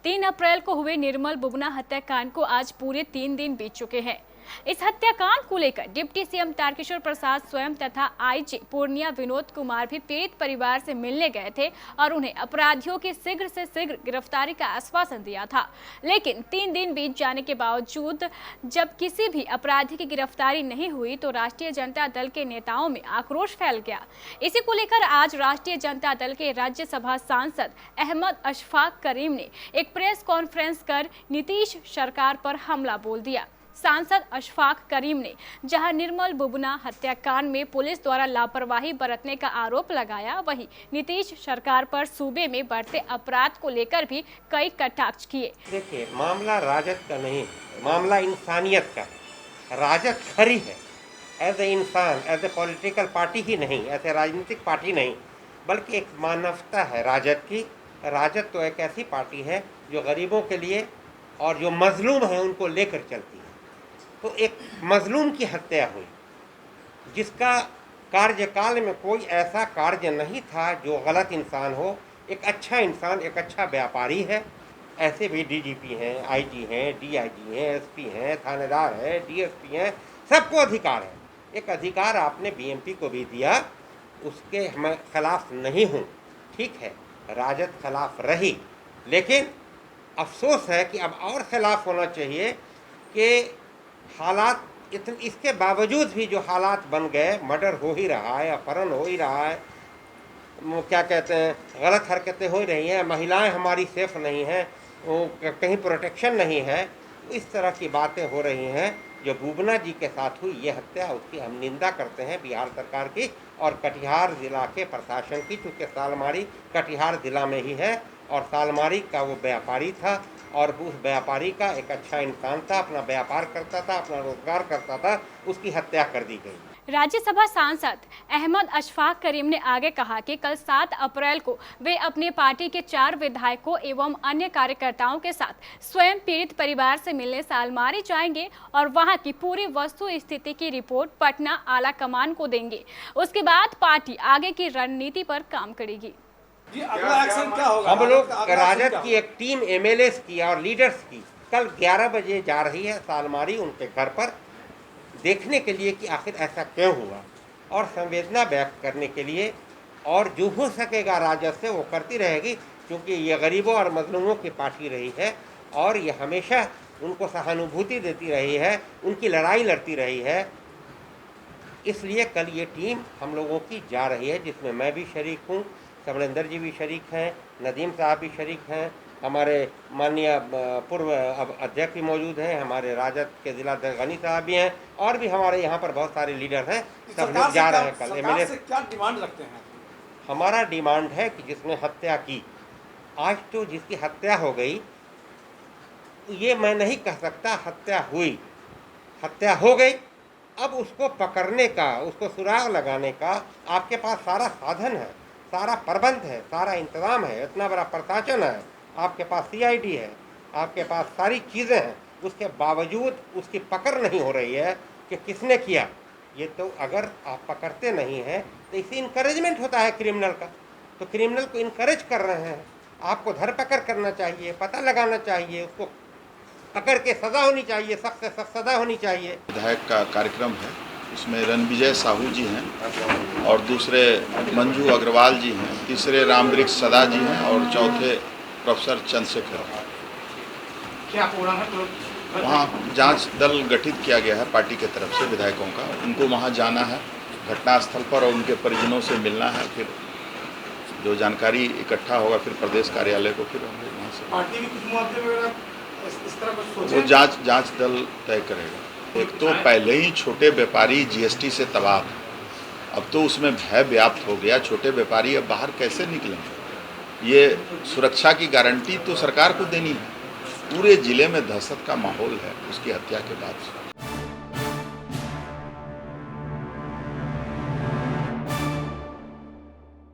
3 अप्रैल को हुए निर्मल बुबना हत्याकांड को आज पूरे 3 दिन बीत चुके हैं। इस हत्याकांड को लेकर डिप्टी सीएम तारकिशोर प्रसाद स्वयं तथा आईजी पूर्णिया विनोद कुमार भी पीड़ित परिवार से मिलने गए थे और उन्हें अपराधियों की शीघ्र से शीघ्र गिरफ्तारी का आश्वासन दिया था। लेकिन 3 दिन बीत जाने के बावजूद जब किसी भी अपराधी की गिरफ्तारी नहीं हुई तो राष्ट्रीय जनता दल के नेताओं में आक्रोश फैल गया। इसी को लेकर आज राष्ट्रीय जनता दल के राज्यसभा सांसद अहमद अशफाक करीम ने एक प्रेस कॉन्फ्रेंस कर नीतीश सरकार पर हमला बोल दिया। सांसद अशफाक करीम ने जहां निर्मल बुबना हत्याकांड में पुलिस द्वारा लापरवाही बरतने का आरोप लगाया, वहीं नीतीश सरकार पर सूबे में बढ़ते अपराध को लेकर भी कई कटाक्ष किए। देखिए, मामला राजद का नहीं, मामला इंसानियत का है। राजद खरी है एज ए इंसान, एज ए पॉलिटिकल पार्टी ही नहीं, एज ए राजनीतिक पार्टी नहीं, बल्कि एक मानवता है राजद की। राजद तो एक ऐसी पार्टी है जो गरीबों के लिए और जो मजलूम हैं उनको लेकर चलती है। तो एक मजलूम की हत्या हुई जिसका कार्यकाल में कोई ऐसा कार्य नहीं था जो गलत इंसान हो। एक अच्छा इंसान, एक अच्छा व्यापारी है। ऐसे भी डीजीपी हैं, आईजी हैं, डीआईजी हैं, एसपी हैं, थानेदार हैं, डीएसपी हैं, सबको अधिकार है। एक अधिकार आपने बीएमपी को भी दिया, उसके मैं खिलाफ नहीं हूँ, ठीक है, राजद खिलाफ रही, लेकिन अफसोस है कि अब और खिलाफ होना चाहिए कि हालात इसके बावजूद भी जो हालात बन गए, मर्डर हो ही रहा है, अपहरण हो ही रहा है, क्या कहते हैं, गलत हरकतें हो ही रही हैं, महिलाएं हमारी सेफ नहीं हैं, कहीं प्रोटेक्शन नहीं है, इस तरह की बातें हो रही हैं। जो बुबना जी के साथ हुई ये हत्या, उसकी हम निंदा करते हैं बिहार सरकार की और कटिहार ज़िला के प्रशासन की, चूँकि सालमारी कटिहार ज़िला में ही है और सालमारी का वो व्यापारी था और उस व्यापारी का एक अच्छा इंसान था, अपना व्यापार करता था, अपना रोजगार करता था, उसकी हत्या कर दी गई। राज्यसभा सांसद अहमद अशफाक करीम ने आगे कहा कि कल 7 अप्रैल को वे अपनी पार्टी के 4 विधायकों एवं अन्य कार्यकर्ताओं के साथ स्वयं पीड़ित परिवार से मिलने सालमारी जाएंगे और वहां की पूरी वस्तु स्थिति की रिपोर्ट पटना आला कमान को देंगे। उसके बाद पार्टी आगे की रणनीति पर काम करेगी। जी, अगला एक्शन क्या होगा? हम लोग राजद की एक टीम एमएलएस की और लीडर्स की कल 11 बजे जा रही है सालमारी उनके घर पर, देखने के लिए कि आखिर ऐसा क्यों हुआ और संवेदना व्यक्त करने के लिए, और जो हो सकेगा राजद से वो करती रहेगी, क्योंकि ये गरीबों और मजलूमों की पार्टी रही है और ये हमेशा उनको सहानुभूति देती रही है, उनकी लड़ाई लड़ती रही है। इसलिए कल ये टीम हम लोगों की जा रही है, जिसमें मैं भी शरीक हूँ, कमलेंदर जी भी शरीक हैं, नदीम साहब भी शरीक हैं, हमारे माननीय पूर्व अध्यक्ष भी मौजूद हैं, हमारे राजद के जिलाध्यक्ष गनी साहब भी हैं और भी हमारे यहाँ पर बहुत सारे लीडर हैं। सब लोग जा रहे हैं कल। सरकार से क्या डिमांड रखते हैं? हमारा डिमांड है कि जिसने हत्या की, आज तो जिसकी हत्या हो गई, ये मैं नहीं कह सकता हत्या हुई, हत्या हो गई, अब उसको पकड़ने का, उसको सुराग लगाने का आपके पास सारा साधन है, सारा प्रबंध है, सारा इंतज़ाम है, इतना बड़ा प्रशासन है, आपके पास सीआईडी है, आपके पास सारी चीज़ें हैं, उसके बावजूद उसकी पकड़ नहीं हो रही है कि किसने किया। ये तो अगर आप पकड़ते नहीं हैं तो इसे इनकरेजमेंट होता है क्रिमिनल का, तो क्रिमिनल को इनकरेज कर रहे हैं। आपको धरपकड़ करना चाहिए, पता लगाना चाहिए, उसको पकड़ के सज़ा होनी चाहिए, सख्त से सख्त सज़ा होनी चाहिए। विधायक का कार्यक्रम है, इसमें रणविजय साहू जी हैं और दूसरे मंजू अग्रवाल जी हैं, तीसरे रामवृक्ष सदा जी हैं और चौथे प्रोफेसर चंद्रशेखर। क्या प्रोग्राम है? वहाँ जांच दल गठित किया गया है पार्टी की तरफ से विधायकों का, उनको वहाँ जाना है घटनास्थल पर और उनके परिजनों से मिलना है, फिर जो जानकारी इकट्ठा होगा फिर प्रदेश कार्यालय को फिर हम लोग वहाँ से पार्टी भी कुछ मुआवजे वगैरह इस तरह कुछ सोचे? वो जांच दल तय करेगा। एक तो पहले ही छोटे व्यापारी जीएसटी से तबाह, अब तो उसमें भय व्याप्त हो गया, छोटे व्यापारी अब बाहर कैसे निकलेंगे? ये सुरक्षा की गारंटी तो सरकार को देनी है। पूरे ज़िले में दहशत का माहौल है उसकी हत्या के बाद से।